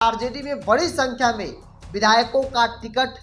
RJD में बड़ी संख्या में विधायकों का टिकट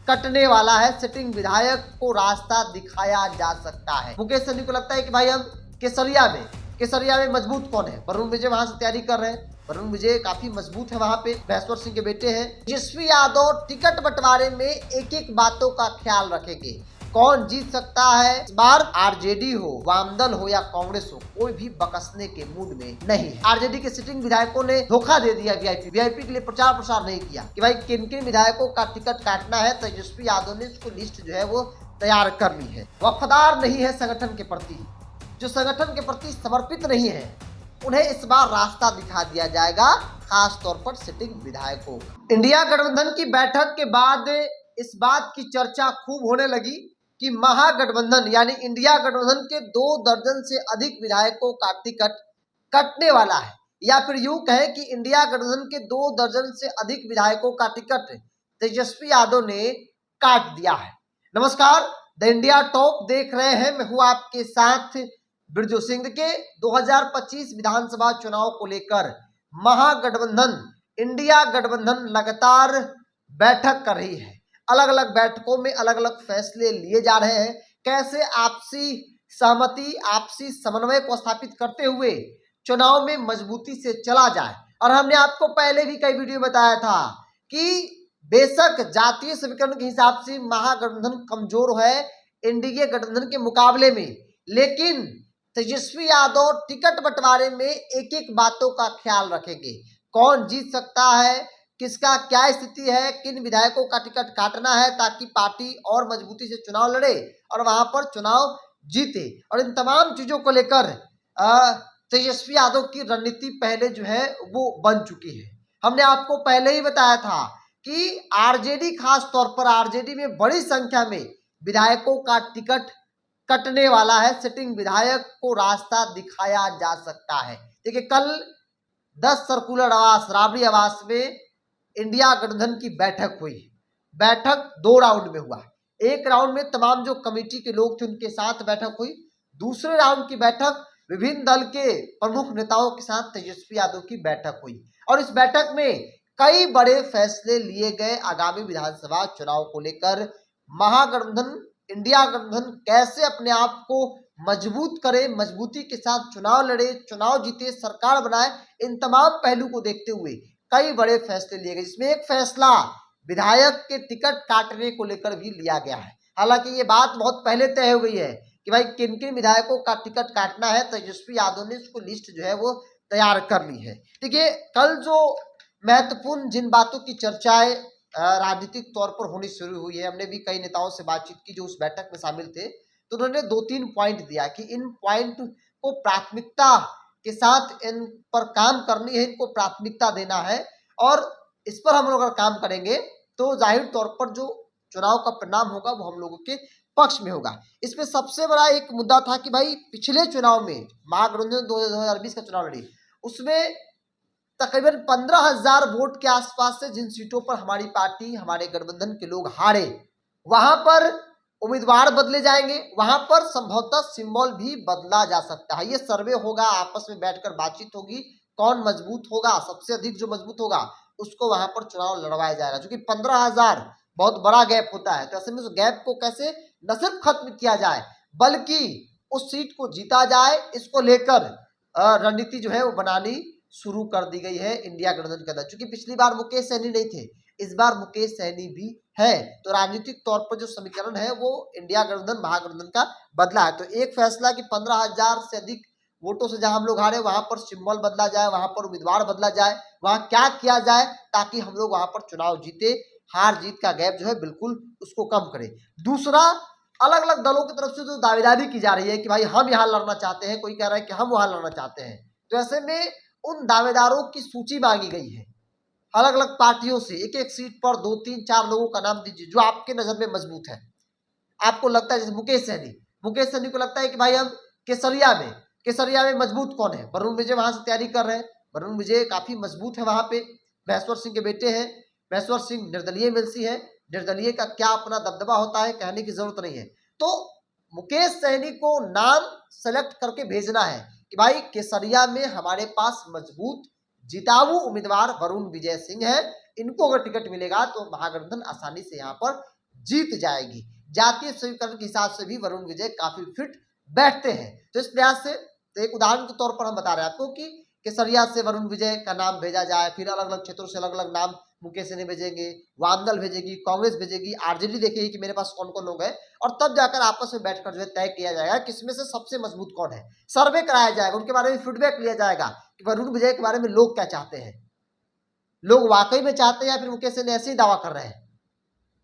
कटने वाला है। सिटिंग विधायक को रास्ता दिखाया जा सकता है। मुकेश सहनी को लगता है कि भाई हम केसरिया में मजबूत कौन है। वरुण विजय वहां से तैयारी कर रहे हैं। वरुण विजय काफी मजबूत है, वहां पे महेश्वर सिंह के बेटे हैं। तेजस्वी यादव टिकट बंटवारे में एक एक बातों का ख्याल रखेंगे। कौन जीत सकता है इस बार, आरजेडी हो, वामदल हो या कांग्रेस हो, कोई भी बकसने के मूड में नहीं है। आरजेडी के सिटिंग विधायकों ने धोखा दे दिया। वीआईपी के लिए प्रचार प्रसार नहीं किया कि भाई किन किन विधायकों का टिकट काटना है। तेजस्वी यादव ने उसको लिस्ट जो है वो तैयार कर ली है। वफादार नहीं है संगठन के प्रति, जो संगठन के प्रति समर्पित नहीं है, उन्हें इस बार रास्ता दिखा दिया जाएगा, खास तौर पर सिटिंग विधायकों। इंडिया गठबंधन की बैठक के बाद इस बात की चर्चा खूब होने लगी कि महागठबंधन यानी इंडिया गठबंधन के 2 दर्जन से अधिक विधायकों का टिकट कटने वाला है, या फिर यूं कहें कि इंडिया गठबंधन के 2 दर्जन से अधिक विधायकों का टिकट तेजस्वी यादव ने काट दिया है। नमस्कार, द इंडिया टॉप देख रहे हैं। मैं हूं आपके साथ बिरजू सिंह। के 2025 विधानसभा चुनाव को लेकर महागठबंधन इंडिया गठबंधन लगातार बैठक कर रही है। अलग अलग बैठकों में अलग अलग फैसले लिए जा रहे हैं। कैसे आपसी सहमति, आपसी समन्वय को स्थापित करते हुए चुनाव में मजबूती से चला जाए। और हमने आपको पहले भी कई वीडियो बताया था कि बेशक जातीय समीकरण के हिसाब से महागठबंधन कमजोर है एनडीए गठबंधन के मुकाबले में, लेकिन तेजस्वी यादव टिकट बंटवारे में एक एक बातों का ख्याल रखेंगे। कौन जीत सकता है, किसका क्या स्थिति है, किन विधायकों का टिकट काटना है ताकि पार्टी और मजबूती से चुनाव लड़े और वहां पर चुनाव जीते। और इन तमाम चीजों को लेकर तेजस्वी यादव की रणनीति पहले जो है वो बन चुकी है। हमने आपको पहले ही बताया था कि आरजेडी, खास तौर पर आरजेडी में बड़ी संख्या में विधायकों का टिकट कटने वाला है। सिटिंग विधायक को रास्ता दिखाया जा सकता है। देखिए, कल 10 सर्कुलर आवास, राबड़ी आवास में इंडिया गठबंधन की बैठक हुई। बैठक 2 राउंड में हुआ। एक राउंड में तमाम जो कमेटी के लोग थे उनके साथ बैठक हुई। दूसरे राउंड की बैठक विभिन्न दल के प्रमुख नेताओं के साथ तेजस्वी यादव की बैठक हुई। और इस बैठक में कई बड़े फैसले लिए गए आगामी विधानसभा चुनाव को लेकर। महागठबंधन इंडिया गठबंधन कैसे अपने आप को मजबूत करे, मजबूती के साथ चुनाव लड़े, चुनाव जीते, सरकार बनाए, इन तमाम पहलू को देखते हुए कई बड़े फैसले लिए गए, जिसमें एक फैसला विधायक के टिकट काटने को लेकर भी लिया गया है। हालांकि ये बात बहुत पहले तय हो गई है कि भाई किन किन विधायकों का टिकट काटना है। तेजस्वी यादव ने उसको लिस्ट जो है वो तैयार कर ली है। देखिए, कल जो महत्वपूर्ण जिन बातों की चर्चाएं राजनीतिक तौर पर होनी शुरू हुई है, हमने भी कई नेताओं से बातचीत की जो उस बैठक में शामिल थे, तो उन्होंने 2-3 पॉइंट दिया कि इन पॉइंट को प्राथमिकता के साथ इन पर काम करनी है, इनको प्राथमिकता देना है, और इस पर हम लोग अगर काम करेंगे तो जाहिर तौर पर जो चुनाव का परिणाम होगा वो हम लोगों के पक्ष में होगा। इसमें सबसे बड़ा एक मुद्दा था कि भाई पिछले चुनाव में महागठबंधन 2020 का चुनाव लड़ी, उसमें तकरीबन 15,000 वोट के आसपास से जिन सीटों पर हमारी पार्टी, हमारे गठबंधन के लोग हारे, वहां पर उम्मीदवार बदले जाएंगे, वहां पर संभवतः सिंबल भी बदला जा सकता है। ये सर्वे होगा, आपस में बैठकर बातचीत होगी, कौन मजबूत होगा, सबसे अधिक जो मजबूत होगा उसको वहां पर चुनाव लड़वाया जाएगा। क्योंकि 15,000 बहुत बड़ा गैप होता है, तो ऐसे में उस गैप को कैसे न सिर्फ खत्म किया जाए बल्कि उस सीट को जीता जाए, इसको लेकर रणनीति जो है वो बनानी शुरू कर दी गई है इंडिया गठबंधन के अंदर। क्योंकि पिछली बार मुकेश सहनी नहीं थे, इस बार मुकेश सहनी भी है, तो राजनीतिक तौर पर जो समीकरण है वो इंडिया गठबंधन महागठबंधन का बदला है। तो एक फैसला कि 15,000 से अधिक वोटों से जहां हम लोग हारे वहां पर सिंबल बदला जाए, वहां पर उम्मीदवार बदला जाए, वहां क्या किया जाए ताकि हम लोग वहां पर चुनाव जीते, हार जीत का गैप जो है बिल्कुल उसको कम करे। दूसरा, अलग अलग दलों की तरफ से जो दावेदारी की जा रही है कि भाई हम यहाँ लड़ना चाहते हैं, कोई कह रहा है कि हम वहां लड़ना चाहते हैं, तो ऐसे में उन दावेदारों की सूची मांगी गई है अलग अलग पार्टियों से। एक एक सीट पर 2-3-4 लोगों का नाम दीजिए जो आपके नजर में मजबूत है। आपको लगता है, जैसे मुकेश सहनी को लगता है कि भाई हम केसरिया में मजबूत कौन है। वरुण विजय वहां से तैयारी कर रहे हैं। वरुण विजय काफी मजबूत है वहां पे, महेश्वर सिंह के बेटे हैं। महेश्वर सिंह निर्दलीय एमएलसी है, निर्दलीय का क्या अपना दबदबा होता है कहने की जरूरत नहीं है। तो मुकेश सहनी को नाम सेलेक्ट करके भेजना है कि भाई केसरिया में हमारे पास मजबूत जिताऊ उम्मीदवार वरुण विजय सिंह है। इनको अगर टिकट मिलेगा तो महागठबंधन आसानी से यहाँ पर जीत जाएगी। जातीय समीकरण के हिसाब से भी वरुण विजय काफी फिट बैठते हैं। तो इस प्रयास से तो एक उदाहरण के तौर पर हम बता रहे हैं आपको कि केसरिया से वरुण विजय का नाम भेजा जाए, फिर अलग अलग क्षेत्रों से अलग अलग नाम मुकेश सहनी भेजेंगे, वामदल भेजेगी, कांग्रेस भेजेगी, आरजेडी देखेगी कि मेरे पास कौन कौन लोग हैं, और तब जाकर आपस में बैठकर जो है तय किया जाएगा किसमें से सबसे मजबूत कौन है। सर्वे कराया जाएगा, उनके बारे में फीडबैक लिया जाएगा कि वरुण विजय के बारे में लोग क्या चाहते हैं, लोग वाकई में चाहते हैं या फिर मुकेश सहनी ऐसे ही दावा कर रहे हैं।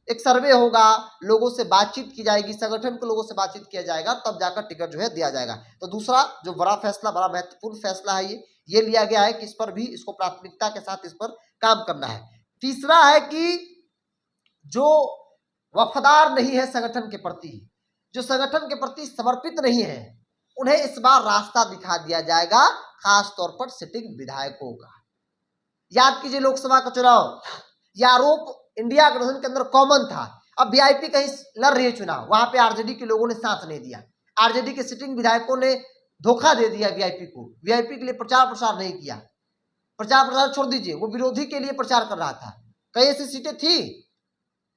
एक सर्वे होगा, लोगों से बातचीत की जाएगी, संगठन के लोगों से बातचीत किया जाएगा, तब जाकर टिकट जो है दिया जाएगा। तो दूसरा जो बड़ा फैसला, बड़ा महत्वपूर्ण फैसला है ये लिया गया है कि इस पर भी इसको प्राथमिकता के साथ इस पर काम करना है। तीसरा है कि जो वफादार नहीं है संगठन के प्रति, जो संगठन के प्रति समर्पित नहीं है, उन्हें इस बार रास्ता दिखा दिया जाएगा, खास तौर पर सिटिंग विधायकों का। याद कीजिए लोकसभा का चुनाव, यह आरोप इंडिया गठबंधन के अंदर कॉमन था। अब वीआईपी कहीं लड़ रही है चुनाव, वहां पे आरजेडी के लोगों ने साथ नहीं दिया, आरजेडी के सिटिंग विधायकों ने धोखा दे दिया वीआईपी को, वीआईपी के लिए प्रचार प्रसार नहीं किया। प्रचार प्रसार छोड़ दीजिए, वो विरोधी के लिए प्रचार कर रहा था। कई ऐसी सीटें थी,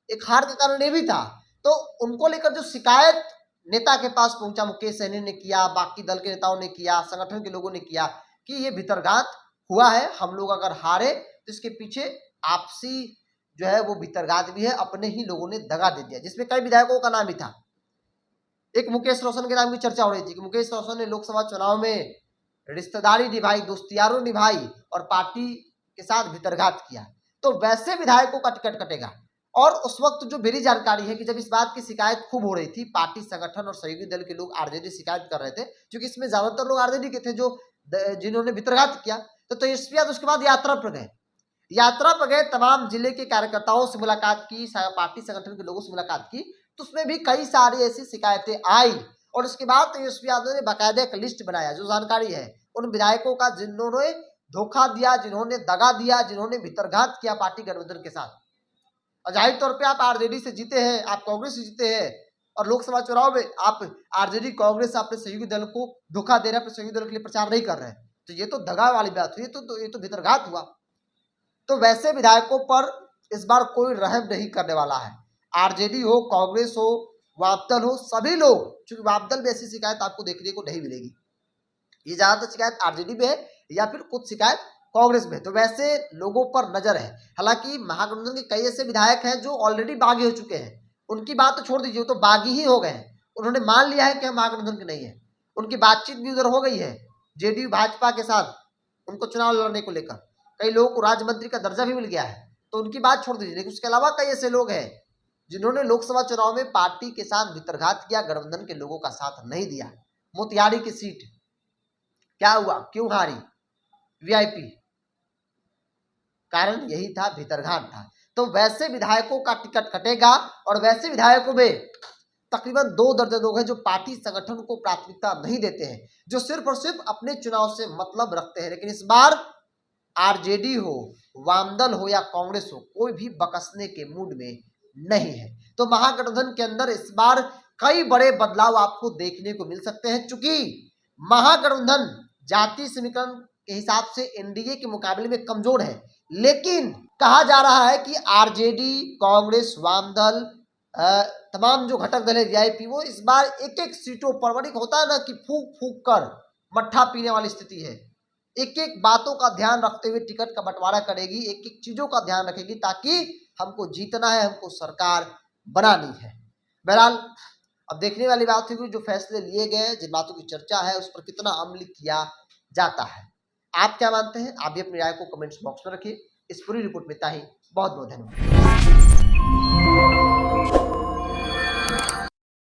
एक हार का कारण ये भी था। तो उनको लेकर जो शिकायत नेता के पास पहुंचा, मुकेश सहनी ने किया, बाकी दल के नेताओं ने किया, संगठन के लोगों ने किया कि ये भीतरघात हुआ है, हम लोग अगर हारे तो इसके पीछे आपसी जो है वो भीतरघात भी है, अपने ही लोगों ने दगा दे दिया, जिसमें कई विधायकों का नाम भी था। एक मुकेश रोशन के नाम की चर्चा हो रही थी कि मुकेश रोशन ने लोकसभा चुनाव में रिश्तेदारी निभाई, दोस्तियारों निभाई और पार्टी के साथ भीतरघात किया। तो वैसे विधायकों का टिकट कटेगा। और उस वक्त जो मेरी जानकारी है कि जब इस बात की शिकायत खूब हो रही थी, पार्टी, संगठन और सहयोगी दल के लोग आरजेडी शिकायत कर रहे थे, क्योंकि इसमें ज्यादातर लोग आरजेडी के थे जो जिन्होंने भीतरघात किया। तो तेजस्वी यादव उसके बाद यात्रा पर गए, यात्रा पर गए, तमाम जिले के कार्यकर्ताओं से मुलाकात की, पार्टी संगठन के लोगों से मुलाकात की, तो उसमें भी कई सारी ऐसी शिकायतें आई। और उसके बाद तेजस्वी यादव ने बाकायदा एक लिस्ट बनाया, जो जानकारी है उन विधायकों का जिन्होंने धोखा दिया, जिन्होंने दगा दिया, जिन्होंने भीतरघात किया पार्टी गठबंधन के साथ। और जाहिर तौर पे आप आरजेडी से जीते हैं, आप कांग्रेस से जीते हैं, और लोकसभा चुनाव में आप आरजेडी, कांग्रेस अपने सहयोगी दल को धोखा दे रहे हैं, अपने सहयोगी दल के लिए प्रचार नहीं कर रहे हैं, तो ये तो दगा वाली बात हुई, ये तो भीतरघात हुआ। तो वैसे विधायकों पर इस बार कोई रहम नहीं करने वाला है। आरजेडी हो, कांग्रेस हो, वामदल हो, सभी लोग, क्योंकि वामदल में ऐसी शिकायत आपको देखने को नहीं मिलेगी, ये ज्यादातर शिकायत आरजेडी में है या फिर कुछ शिकायत कांग्रेस में। तो वैसे लोगों पर नजर है। हालांकि महागठबंधन के कई ऐसे विधायक हैं जो ऑलरेडी बागी हो चुके हैं, उनकी बात तो छोड़ दीजिए, वो तो बागी ही हो गए हैं, उन्होंने मान लिया है कि हम महागठबंधन के नहीं है, उनकी बातचीत भी उधर हो गई है जेडीयू भाजपा के साथ, उनको चुनाव लड़ने को लेकर कई लोगों को राज्य मंत्री का दर्जा भी मिल गया है, तो उनकी बात छोड़ दीजिए। लेकिन उसके अलावा कई ऐसे लोग हैं जिन्होंने लोकसभा चुनाव में पार्टी के साथ भीतरघात किया, गठबंधन के लोगों का साथ नहीं दिया। मोतिहारी की सीट क्या हुआ, क्यों हारी वीआईपी, कारण यही था, भीतरघात था। तो वैसे विधायकों का टिकट कटेगा, और वैसे विधायकों में तकरीबन 2 दर्जन लोग हैं जो पार्टी संगठन को प्राथमिकता नहीं देते हैं, जो सिर्फ और सिर्फ अपने चुनाव से मतलब रखते हैं। लेकिन इस बार आरजेडी हो, वामदल हो या कांग्रेस हो, कोई भी बकसने के मूड में नहीं है। तो महागठबंधन के अंदर इस बार कई बड़े बदलाव आपको देखने को मिल सकते हैं। चूंकि महागठबंधन जातीय समीकरण के हिसाब से एनडीए के मुकाबले में कमजोर है, लेकिन कहा जा रहा है कि आरजेडी, कांग्रेस, वामदल, तमाम जो घटक दल है वीआईपी, वो इस बार एक एक सीटों पर, बड़ी होता है ना कि फूक फूक कर मट्ठा पीने वाली स्थिति है, एक एक बातों का ध्यान रखते हुए टिकट का बंटवारा करेगी, एक एक चीजों का ध्यान रखेगी, ताकि हमको जीतना है, हमको सरकार बनानी है। बहरहाल अब देखने वाली बात होगी जो फैसले लिए गए, जिन बातों की चर्चा है, उस पर कितना अमल किया जाता है। आप क्या मानते हैं? आप भी अपनी राय को कमेंट्स बॉक्स में रखिए। इस पूरी रिपोर्ट में इतना ही। बहुत बहुत धन्यवाद।